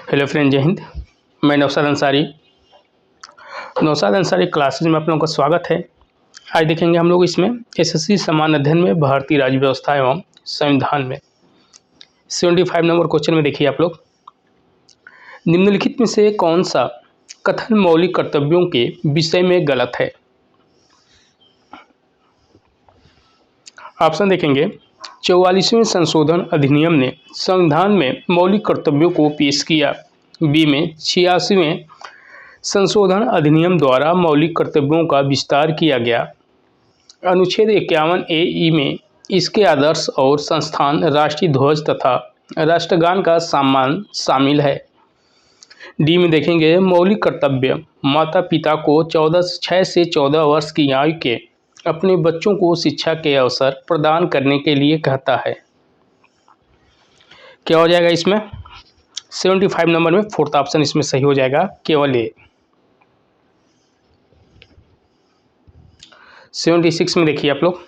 Hello friend, जय हिंद। मैं Naushad Ansari classes में आप लोगों का स्वागत है। आज देखेंगे हम लोग इसमें एसएससी समान अध्ययन में भारतीय राज्य व्यवस्था एवं संविधान में 75 नंबर क्वेश्चन में देखिए आप लोग, निम्नलिखित में से कौन सा कथन मौलिक कर्तव्यों के विषय में गलत है। ऑप्शन देखेंगे, 44वें संशोधन अधिनियम ने संविधान में मौलिक कर्तव्यों को पेश किया। बी में 86वें संशोधन अधिनियम द्वारा मौलिक कर्तव्यों का विस्तार किया गया। अनुच्छेद 51 ए में इसके आदर्श और संस्थान राष्ट्रीय ध्वज तथा राष्ट्रगान का सम्मान शामिल है। डी में देखेंगे, मौलिक कर्तव्य माता पिता को 6 से 14 वर्ष की आयु के अपने बच्चों को शिक्षा के अवसर प्रदान करने के लिए कहता है। क्या हो जाएगा इसमें 75 नंबर में फोर्थ ऑप्शन इसमें सही हो जाएगा, केवल ए। 76 में देखिए आप लोग,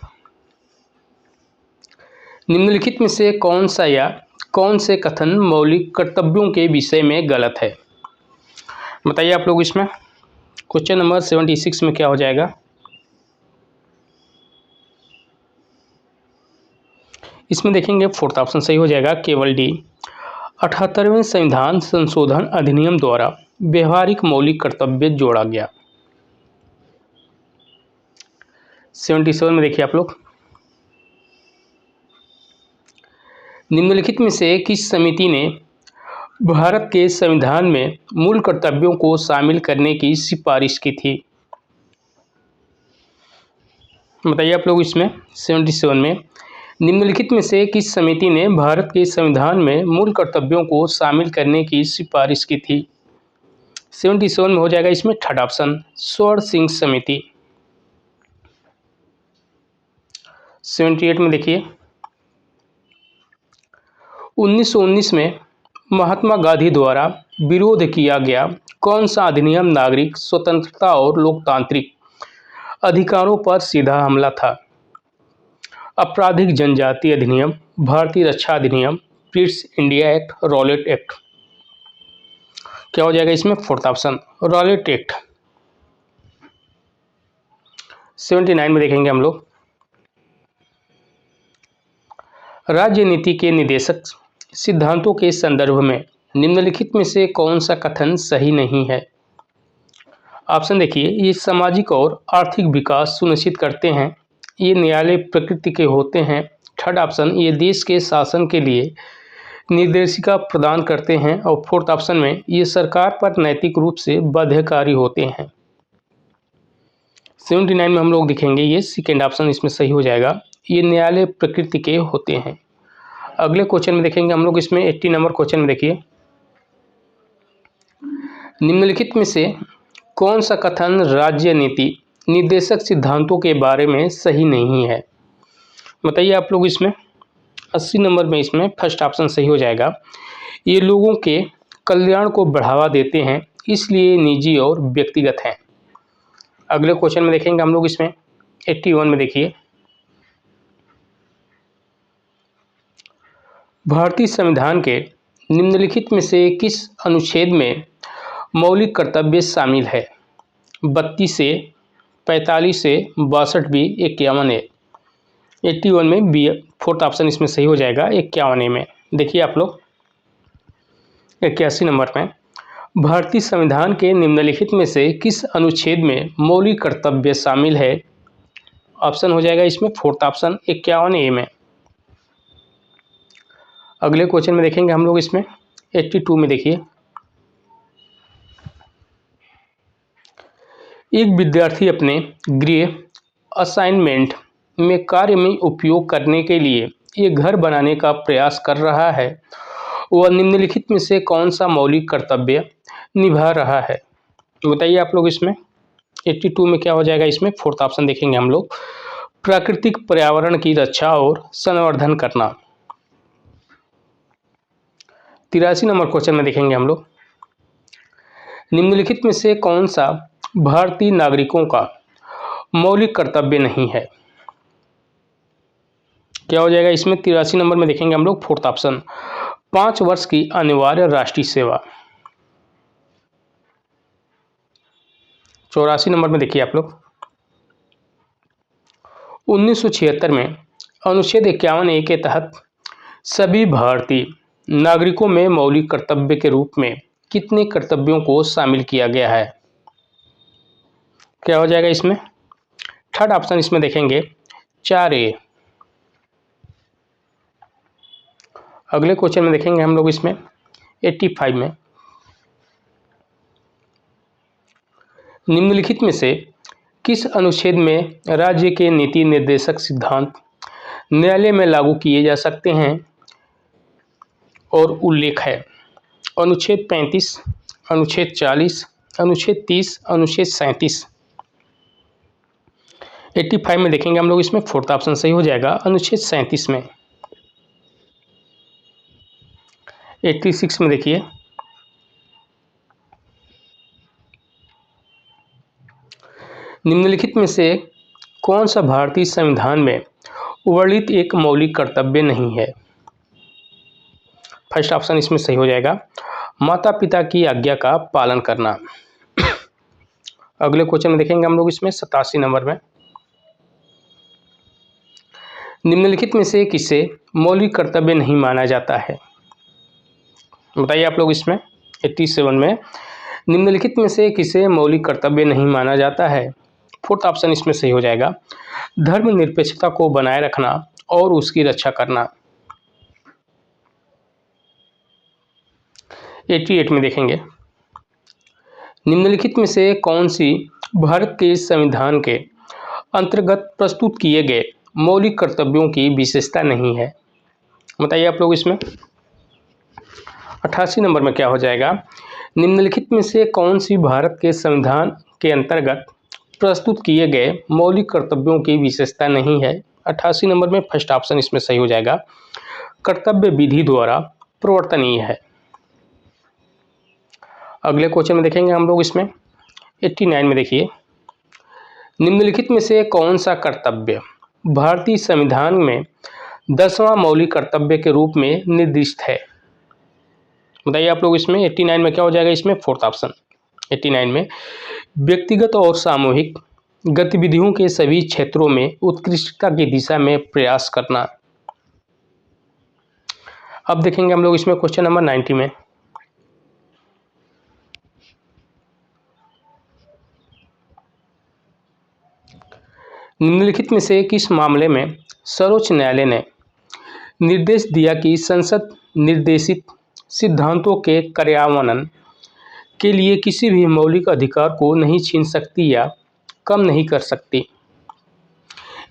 निम्नलिखित में से कौन सा या कौन से कथन मौलिक कर्तव्यों के विषय में गलत है। बताइए आप लोग, इसमें क्वेश्चन नंबर 76 में क्या हो जाएगा। इसमें देखेंगे फोर्थ ऑप्शन सही हो जाएगा, केवल डी। 78वें संविधान संशोधन अधिनियम द्वारा व्यवहारिक मौलिक कर्तव्य जोड़ा गया। 77 में देखिए आप लोग, निम्नलिखित में से किस समिति ने भारत के संविधान में मूल कर्तव्यों को शामिल करने की सिफारिश की थी। बताइए आप लोग, इसमें 77 में निम्नलिखित में से किस समिति ने भारत के संविधान में मूल कर्तव्यों को शामिल करने की सिफारिश की थी। 77 में हो जाएगा इसमें थर्ड ऑप्शन, स्वर्ण सिंह समिति। 78 में देखिए, 1919 में महात्मा गांधी द्वारा विरोध किया गया कौन सा अधिनियम नागरिक स्वतंत्रता और लोकतांत्रिक अधिकारों पर सीधा हमला था। आपराधिक जनजाति अधिनियम, भारतीय रक्षा अधिनियम, British India act, Rowlatt act. क्या हो जाएगा इसमें फोर्थ ऑप्शन, रॉलेट एक्ट। 79 में देखेंगे हम लोग, राज्य नीति के निदेशक सिद्धांतों के संदर्भ में निम्नलिखित में से कौन सा कथन सही नहीं है। ऑप्शन देखिए, ये सामाजिक और आर्थिक विकास सुनिश्चित करते हैं, ये न्यायालय प्रकृति के होते हैं। थर्ड ऑप्शन, ये देश के शासन के लिए निर्देशिका प्रदान करते हैं। और फोर्थ ऑप्शन में, ये सरकार पर नैतिक रूप से बाध्यकारी होते हैं। 79 में हम लोग देखेंगे, ये सेकेंड ऑप्शन इसमें सही हो जाएगा, ये न्यायालय प्रकृति के होते हैं। अगले क्वेश्चन में देखेंगे हम लोग, इसमें 80 नंबर क्वेश्चन में देखिए, निम्नलिखित में से कौन सा कथन राज्य नीति निर्देशक सिद्धांतों के बारे में सही नहीं है। बताइए आप लोग, इसमें 80 नंबर में इसमें फर्स्ट ऑप्शन सही हो जाएगा, ये लोगों के कल्याण को बढ़ावा देते हैं, इसलिए निजी और व्यक्तिगत हैं। अगले क्वेश्चन में देखेंगे हम लोग, इसमें 81 में देखिए, भारतीय संविधान के निम्नलिखित में से किस अनुच्छेद में मौलिक कर्तव्य शामिल है। 32 से 45 से 62 बी, 51 ए। 81 में बी फोर्थ ऑप्शन इसमें सही हो जाएगा, 51 ए में। देखिए आप लोग, 81 नंबर में, भारतीय संविधान के निम्नलिखित में से किस अनुच्छेद में मौलिक कर्तव्य शामिल है। ऑप्शन हो जाएगा इसमें फोर्थ ऑप्शन, 51 ए में। अगले क्वेश्चन में देखेंगे हम लोग, इसमें 82 में देखिए, एक विद्यार्थी अपने गृह असाइनमेंट में कार्य में उपयोग करने के लिए एक घर बनाने का प्रयास कर रहा है, वह निम्नलिखित में से कौन सा मौलिक कर्तव्य निभा रहा है। बताइए आप लोग, इसमें 82 में क्या हो जाएगा, इसमें फोर्थ ऑप्शन देखेंगे हम लोग, प्राकृतिक पर्यावरण की रक्षा और संवर्धन करना। 83 नंबर क्वेश्चन में देखेंगे हम लोग, निम्नलिखित में से कौन सा भारतीय नागरिकों का मौलिक कर्तव्य नहीं है। क्या हो जाएगा इसमें 83 नंबर में देखेंगे हम लोग, फोर्थ ऑप्शन, 5 वर्ष की अनिवार्य राष्ट्रीय सेवा। 84 नंबर में देखिए आप लोग, 1976 में अनुच्छेद 51A के तहत सभी भारतीय नागरिकों में मौलिक कर्तव्य के रूप में कितने कर्तव्यों को शामिल किया गया है? क्या हो जाएगा इसमें? थर्ड ऑप्शन इसमें देखेंगे 4A। अगले क्वेश्चन में देखेंगे हम लोग इसमें 85 में, निम्नलिखित में से किस अनुच्छेद में राज्य के नीति निर्देशक सिद्धांत न्यायालय में लागू किए जा सकते हैं और उल्लेख है? अनुच्छेद 35, अनुच्छेद 40, अनुच्छेद 30, अनुच्छेद 37। 85 में देखेंगे हम लोग इसमें फोर्थ ऑप्शन सही हो जाएगा, अनुच्छेद 37 में। 86 में देखिए, निम्नलिखित में से कौन सा भारतीय संविधान में वर्णित एक मौलिक कर्तव्य नहीं है? फर्स्ट ऑप्शन इसमें सही हो जाएगा, माता पिता की आज्ञा का पालन करना। अगले क्वेश्चन में देखेंगे हम लोग इसमें 87 नंबर में, निम्नलिखित में से किसे मौलिक कर्तव्य नहीं माना जाता है? बताइए आप लोग इसमें 87 में निम्नलिखित में से किसे मौलिक कर्तव्य नहीं माना जाता है? फोर्थ ऑप्शन इसमें सही हो जाएगा, धर्मनिरपेक्षता को बनाए रखना और उसकी रक्षा करना। 88 में देखेंगे, निम्नलिखित में से कौन सी भारत के संविधान के अंतर्गत प्रस्तुत किए गए मौलिक कर्तव्यों की विशेषता नहीं है? बताइए आप लोग इसमें। 88 नंबर में क्या हो जाएगा, निम्नलिखित में से कौन सी भारत के संविधान के अंतर्गत प्रस्तुत किए गए मौलिक कर्तव्यों की विशेषता नहीं है? 88 नंबर में फर्स्ट ऑप्शन इसमें सही हो जाएगा, कर्तव्य विधि द्वारा प्रवर्तनीय है। अगले क्वेश्चन में देखेंगे हम लोग इसमें 89 में देखिए, निम्नलिखित में से कौन सा कर्तव्य भारतीय संविधान में 10वां मौलिक कर्तव्य के रूप में निर्दिष्ट है? बताइए आप लोग इसमें 89 में क्या हो जाएगा, इसमें फोर्थ ऑप्शन 89 में व्यक्तिगत और सामूहिक गतिविधियों के सभी क्षेत्रों में उत्कृष्टता की दिशा में प्रयास करना। अब देखेंगे हम लोग इसमें क्वेश्चन नंबर 90 में, निम्नलिखित में से किस मामले में सर्वोच्च न्यायालय ने निर्देश दिया कि संसद निर्देशित सिद्धांतों के कार्यान्वयन के लिए किसी भी मौलिक अधिकार को नहीं छीन सकती या कम नहीं कर सकती?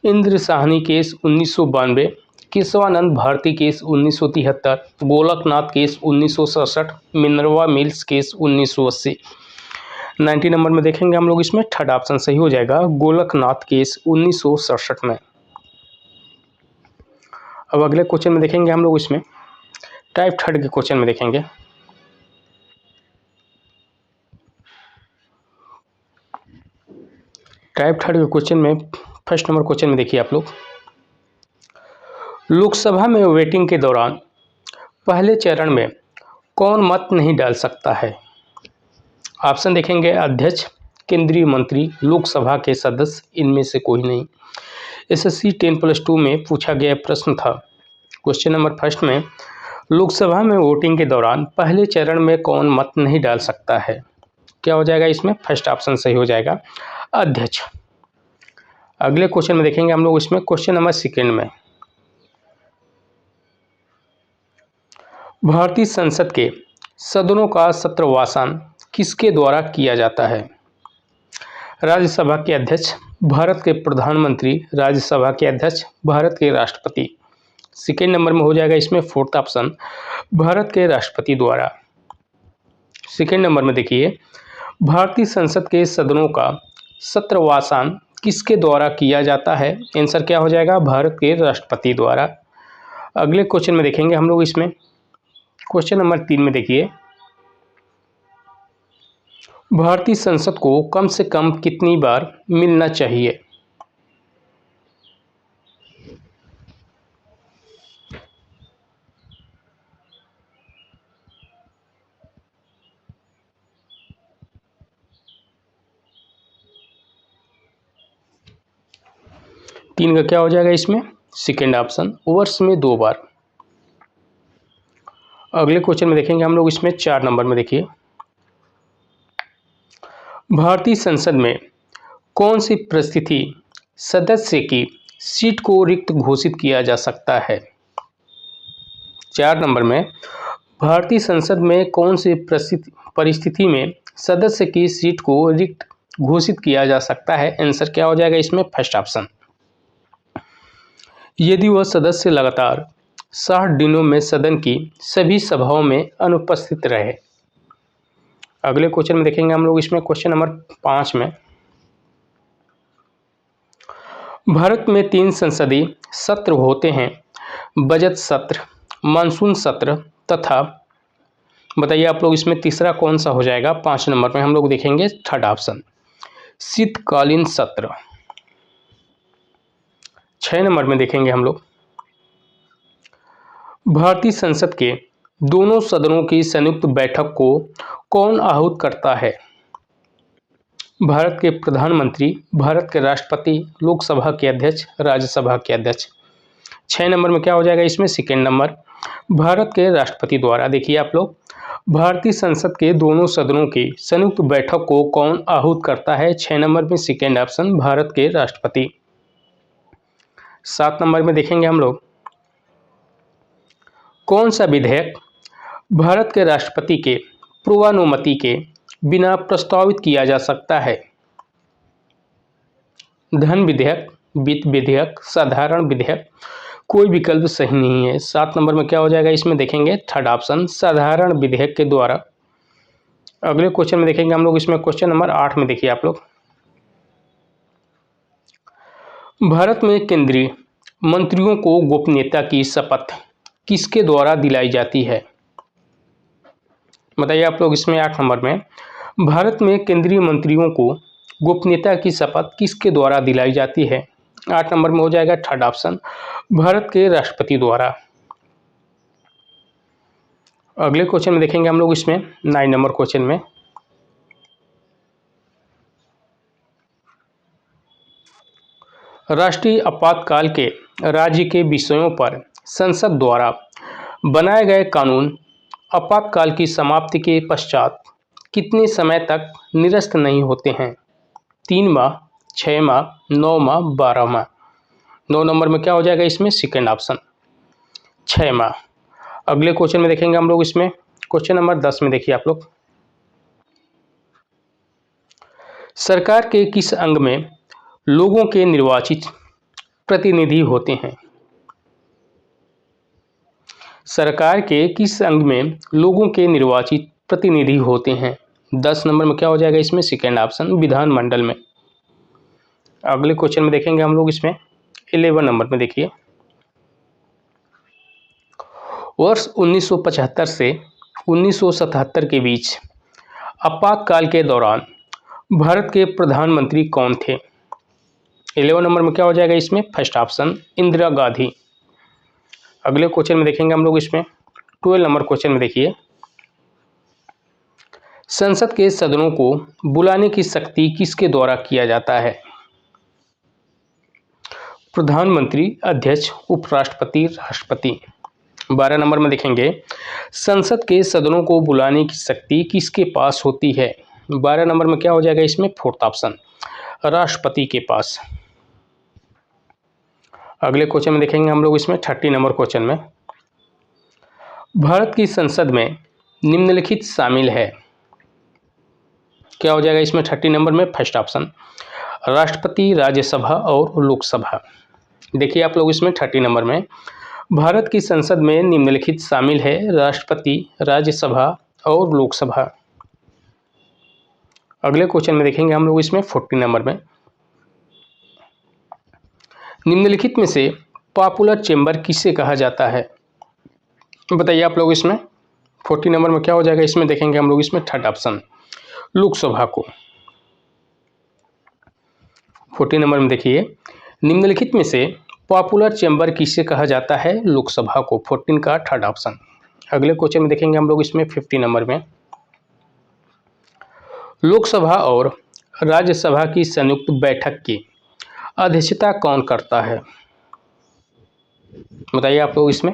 Indra Sawhney case 1992, Kesavananda Bharati case 1973, Golaknath case 1967, Minerva Mills case 1980। 90 number में देखेंगे हम लोग इसमें थर्ड ऑप्शन सही हो जाएगा, गोलकनाथ केस 1967 में। अब अगले क्वेश्चन में देखेंगे हम लोग इसमें टाइप थर्ड के क्वेश्चन में देखेंगे, टाइप थर्ड के क्वेश्चन में फर्स्ट नंबर क्वेश्चन में देखिए आप लोग, लोकसभा में वोटिंग के दौरान पहले चरण में कौन मत नहीं डाल सकता है? ऑप्शन देखेंगे, अध्यक्ष, केंद्रीय मंत्री, लोकसभा के सदस्य, इनमें से कोई नहीं। एसएससी 10+2 में पूछा गया प्रश्न था। क्वेश्चन नंबर फर्स्ट में लोकसभा में वोटिंग के दौरान पहले चरण में कौन मत नहीं डाल सकता है? क्या हो जाएगा इसमें? फर्स्ट ऑप्शन सही हो जाएगा, अध्यक्ष। अगले क्वेश्चन में देखेंगे हम लोग इसमें क्वेश्चन नंबर सेकेंड में, भारतीय संसद के सदनों का सत्रवासन किसके द्वारा किया जाता है? राज्यसभा के अध्यक्ष, भारत के प्रधानमंत्री, राज्यसभा के अध्यक्ष, भारत के राष्ट्रपति। सेकेंड नंबर में हो जाएगा इसमें फोर्थ ऑप्शन, भारत के राष्ट्रपति द्वारा। सेकेंड नंबर में देखिए, भारतीय संसद के सदनों का सत्रवासन किसके द्वारा किया जाता है? आंसर क्या हो जाएगा? भारत के राष्ट्रपति द्वारा। अगले क्वेश्चन में देखेंगे हम लोग इसमें क्वेश्चन नंबर 3 में देखिए, भारतीय संसद को कम से कम कितनी बार मिलना चाहिए? 3 का क्या हो जाएगा इसमें? सेकेंड ऑप्शन, वर्ष में 2 बार। अगले क्वेश्चन में देखेंगे हम लोग इसमें 4 नंबर में देखिए, भारतीय संसद में कौन सी परिस्थिति सदस्य की सीट को रिक्त घोषित किया जा सकता है? 4 नंबर में भारतीय संसद में कौन सी परिस्थिति में सदस्य की सीट को रिक्त घोषित किया जा सकता है? आंसर क्या हो जाएगा इसमें? फर्स्ट ऑप्शन, यदि वह सदस्य लगातार 60 दिनों में सदन की सभी सभाओं में अनुपस्थित रहे। अगले क्वेश्चन में देखेंगे हम लोग इसमें क्वेश्चन नंबर 5 में, भारत में 3 संसदीय सत्र होते हैं, बजट सत्र, मानसून सत्र तथा, बताइए आप लोग इसमें तीसरा कौन सा हो जाएगा? 5 नंबर में हम लोग देखेंगे थर्ड ऑप्शन, शीतकालीन सत्र। 6 नंबर में देखेंगे हम लोग, भारतीय संसद के दोनों सदनों की संयुक्त बैठक को कौन आहूत करता है? भारत के प्रधानमंत्री, भारत के राष्ट्रपति, लोकसभा के अध्यक्ष, राज्यसभा के अध्यक्ष। 6 नंबर में क्या हो जाएगा इसमें? सेकेंड नंबर, भारत के राष्ट्रपति द्वारा। देखिए आप लोग, भारतीय संसद के दोनों सदनों की संयुक्त बैठक को कौन आहूत करता है? 6 नंबर में सेकेंड ऑप्शन, भारत के राष्ट्रपति। 7 नंबर में देखेंगे हम लोग, कौन सा विधेयक भारत के राष्ट्रपति के पूर्वानुमति के बिना प्रस्तावित किया जा सकता है? धन विधेयक, वित्त विधेयक, साधारण विधेयक, कोई विकल्प सही नहीं है। 7 नंबर में क्या हो जाएगा इसमें? देखेंगे थर्ड ऑप्शन, साधारण विधेयक के द्वारा। अगले क्वेश्चन में देखेंगे हम लोग इसमें क्वेश्चन नंबर 8 में देखिए आप लोग, भारत में केंद्रीय मंत्रियों को गोपनीयता की शपथ किसके द्वारा दिलाई जाती है? बताइए आप लोग इसमें 8 नंबर में, भारत में केंद्रीय मंत्रियों को गोपनीयता की शपथ किसके द्वारा दिलाई जाती है? 8 नंबर में हो जाएगा थर्ड ऑप्शन, भारत के राष्ट्रपति द्वारा। अगले क्वेश्चन में देखेंगे हम लोग इसमें 9 नंबर क्वेश्चन में, राष्ट्रीय आपातकाल के राज्य के विषयों पर संसद द्वारा बनाए गए कानून आपातकाल की समाप्ति के पश्चात कितने समय तक निरस्त नहीं होते हैं? 3 माह, 6 माह, 9 माह, 12 माह। 9 नंबर में क्या हो जाएगा इसमें? सेकेंड ऑप्शन, 6 माह। अगले क्वेश्चन में देखेंगे हम लोग इसमें क्वेश्चन नंबर 10 में देखिए आप लोग, सरकार के किस अंग में लोगों के निर्वाचित प्रतिनिधि होते हैं? सरकार के किस अंग में लोगों के निर्वाचित प्रतिनिधि होते हैं? 10 नंबर में क्या हो जाएगा इसमें? सेकेंड ऑप्शन, विधानमंडल में। अगले क्वेश्चन में देखेंगे हम लोग इसमें 11 नंबर में देखिए, वर्ष 1975 से 1977 के बीच आपातकाल के दौरान भारत के प्रधानमंत्री कौन थे? 11 नंबर में क्या हो जाएगा इसमें? First option, Indira Gandhi. अगले क्वेश्चन में देखेंगे हम लोग इसमें 12 नंबर क्वेश्चन में देखिए, संसद के सदनों को बुलाने की शक्ति किसके द्वारा किया जाता है? प्रधानमंत्री, अध्यक्ष, उपराष्ट्रपति, राष्ट्रपति। 12 नंबर में देखेंगे, संसद के सदनों को बुलाने की शक्ति किसके पास होती है? 12 नंबर में क्या हो जाएगा इसमें? फोर्थ ऑप्शन, राष्ट्रपति के पास। अगले क्वेश्चन में देखेंगे हम लोग इसमें 30 नंबर क्वेश्चन में, भारत की संसद में निम्नलिखित शामिल है। क्या हो जाएगा इसमें 30 नंबर में? फर्स्ट ऑप्शन, राष्ट्रपति, राज्यसभा और लोकसभा। देखिए आप लोग इसमें 30 नंबर में, भारत की संसद में निम्नलिखित शामिल है, राष्ट्रपति, राज्यसभा और लोकसभा। अगले क्वेश्चन में देखेंगे हम लोग इसमें 40 नंबर में, निम्नलिखित में से पॉपुलर चेंबर किसे कहा जाता है? बताइए आप लोग इसमें 40 नंबर में क्या हो जाएगा इसमें? देखेंगे हम लोग इसमें थर्ड ऑप्शन, लोकसभा को। 40 नंबर में देखिए, निम्नलिखित में से पॉपुलर चेंबर किसे कहा जाता है? लोकसभा को। 14 का थर्ड ऑप्शन। अगले क्वेश्चन में देखेंगे हम लोग इसमें 50 नंबर में, लोकसभा और राज्यसभा की संयुक्त बैठक की अध्यक्षता कौन करता है? बताइए आप लोग इसमें।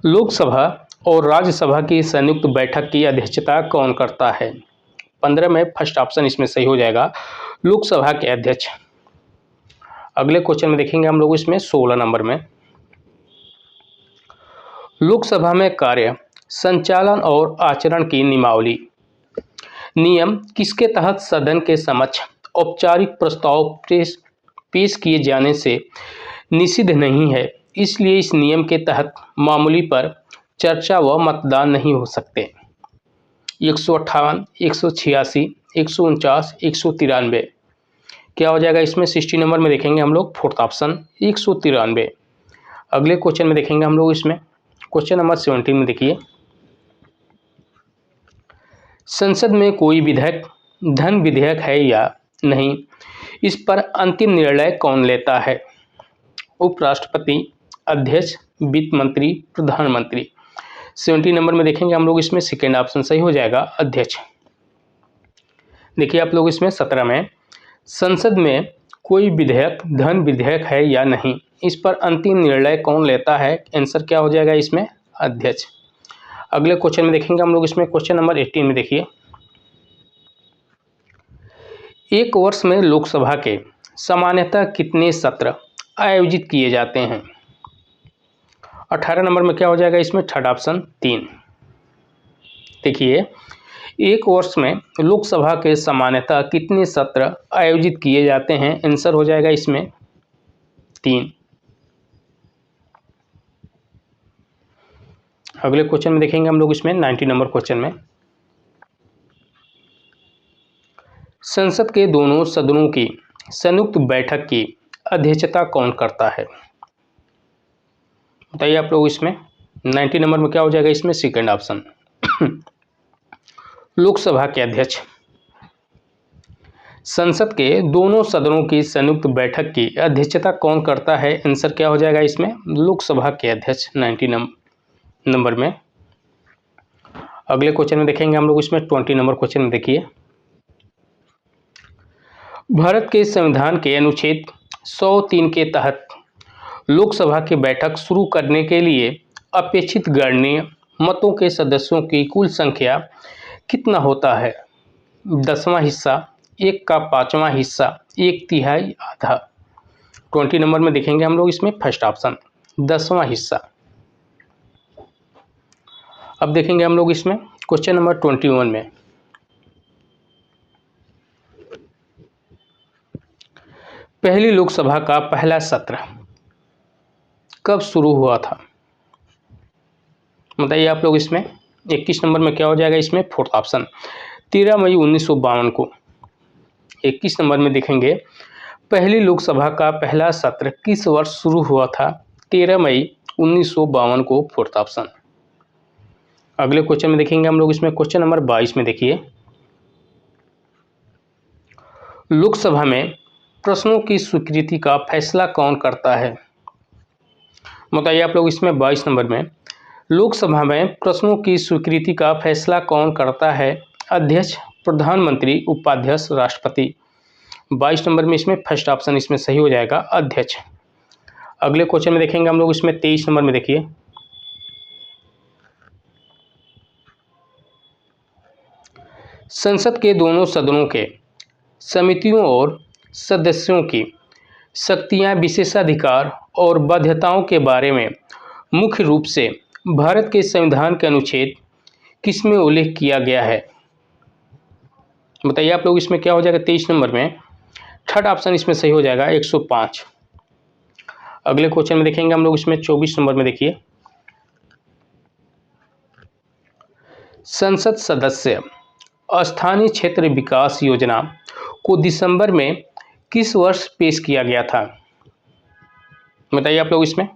लोकसभा और राज्यसभा की संयुक्त बैठक की अध्यक्षता कौन करता है? 15 में फर्स्ट ऑप्शन इसमें सही हो जाएगा, लोकसभा के अध्यक्ष। अगले क्वेश्चन में देखेंगे हम लोग इसमें 16 नंबर में, लोकसभा में कार्य संचालन और आचरण की नियमावली। नियम किसके तहत सदन के समक्ष औपचारिक प्रस्ताव पेश किए जाने से निषिद्ध नहीं है, इसलिए इस नियम के तहत मामूली पर चर्चा व मतदान नहीं हो सकते। 158, 186, 149, 193 क्या हो जाएगा इसमें? 60 नंबर में देखेंगे हम लोग फोर्थ ऑप्शन 193। अगले क्वेश्चन में देखेंगे हम लोग इसमें क्वेश्चन नंबर 17 में देखिए, संसद में कोई विधेयक धन विधेयक है या नहीं, इस पर अंतिम निर्णय कौन लेता है? उपराष्ट्रपति, अध्यक्ष, वित्त मंत्री, प्रधानमंत्री। 70 नंबर में देखेंगे हम लोग इसमें सेकेंड ऑप्शन सही हो जाएगा, अध्यक्ष। देखिए आप लोग इसमें 17 में, संसद में कोई विधेयक धन विधेयक है या नहीं, इस पर अंतिम निर्णय कौन लेता है? आंसर क्या हो जाएगा इसमें? अध्यक्ष। अगले क्वेश्चन में देखेंगे हम लोग इसमें क्वेश्चन नंबर 18 में देखिए, एक वर्ष में लोकसभा के सामान्यतः कितने सत्र आयोजित किए जाते हैं? 18 नंबर में क्या हो जाएगा इसमें? Third option 3। देखिए, एक वर्ष में लोकसभा के सामान्यतः कितने सत्र आयोजित किए जाते हैं? आंसर हो जाएगा इसमें 3। अगले क्वेश्चन में देखेंगे हम लोग इसमें 90 नंबर क्वेश्चन में, संसद के दोनों सदनों की संयुक्त बैठक की अध्यक्षता कौन करता है? बताइए आप लोग इसमें। 90 नंबर में क्या हो जाएगा इसमें? सेकंड ऑप्शन लोकसभा के अध्यक्ष। संसद के दोनों सदनों की संयुक्त बैठक की अध्यक्षता कौन करता है? आंसर क्या हो जाएगा इसमें? लोकसभा के अध्यक्ष। 90 नंबर में। अगले क्वेश्चन में देखेंगे हम लोग इसमें 20 नंबर क्वेश्चन में देखिए, भारत के संविधान के अनुच्छेद 103 के तहत लोकसभा की बैठक शुरू करने के लिए अपेक्षित गणनीय मतों के सदस्यों की कुल संख्या कितना होता है? 10वां हिस्सा, 1 का 5वां हिस्सा, 1/3 आधा। 20 नंबर में देखेंगे हम लोग इसमें फर्स्ट ऑप्शन 10वां हिस्सा। अब देखेंगे हम लोग इसमें क्वेश्चन नंबर 21 में, पहली लोकसभा का पहला सत्र कब शुरू हुआ था? बताइए आप लोग इसमें। 21 नंबर में क्या हो जाएगा इसमें? फोर्थ ऑप्शन 13 मई 1952 को। 21 नंबर में देखेंगे, पहली लोकसभा का पहला सत्र किस वर्ष शुरू हुआ था? 13 मई 1952 को, फोर्थ ऑप्शन। अगले क्वेश्चन में देखेंगे हम लोग इसमें क्वेश्चन नंबर 22 में देखिए, लोकसभा में प्रश्नों की स्वीकृति का फैसला कौन करता है? बताइए आप लोग इसमें 22 नंबर में, लोकसभा में प्रश्नों की स्वीकृति का फैसला कौन करता है? अध्यक्ष, प्रधानमंत्री, उपाध्यक्ष, राष्ट्रपति। 22 नंबर में इसमें फर्स्ट ऑप्शन इसमें सही हो जाएगा, अध्यक्ष। अगले क्वेश्चन में देखेंगे हम लोग इसमें 23 नंबर में देखिए, संसद के दोनों सदनों के समितियों और सदस्यों की शक्तियां, विशेषाधिकार और बाध्यताओं के बारे में मुख्य रूप से भारत के संविधान के अनुच्छेद किसमें उल्लेख किया गया है? बताइए आप लोग इसमें क्या हो जाएगा? 23 नंबर में थर्ड ऑप्शन इसमें सही हो जाएगा, 105। अगले क्वेश्चन में देखेंगे हम लोग इसमें 24 नंबर में देखिए, संसद सदस्य स्थानीय क्षेत्र विकास योजना को दिसंबर में किस वर्ष पेश किया गया था? बताइए आप लोग इसमें।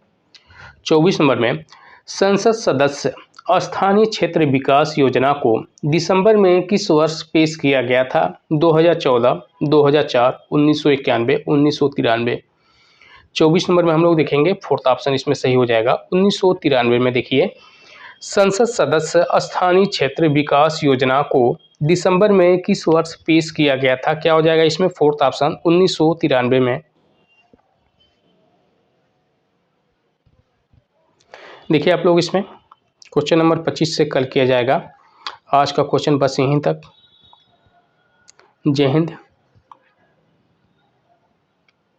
24 नंबर में, संसद सदस्य स्थानीय क्षेत्र विकास योजना को दिसंबर में किस वर्ष पेश किया गया था? 2014, 2004, 1991, 1993। 24 नंबर में हम लोग देखेंगे फोर्थ ऑप्शन इसमें सही हो जाएगा, 1993 में देखिए संसद सदस्य स्थानीय क्षेत्र विकास योजना को दिसंबर में किस वर्ष पेश किया गया था? क्या हो जाएगा इसमें? फोर्थ ऑप्शन 1993 में। देखिए आप लोग, इसमें क्वेश्चन नंबर 25 से कल किया जाएगा। आज का क्वेश्चन बस यहीं तक। जय हिंद।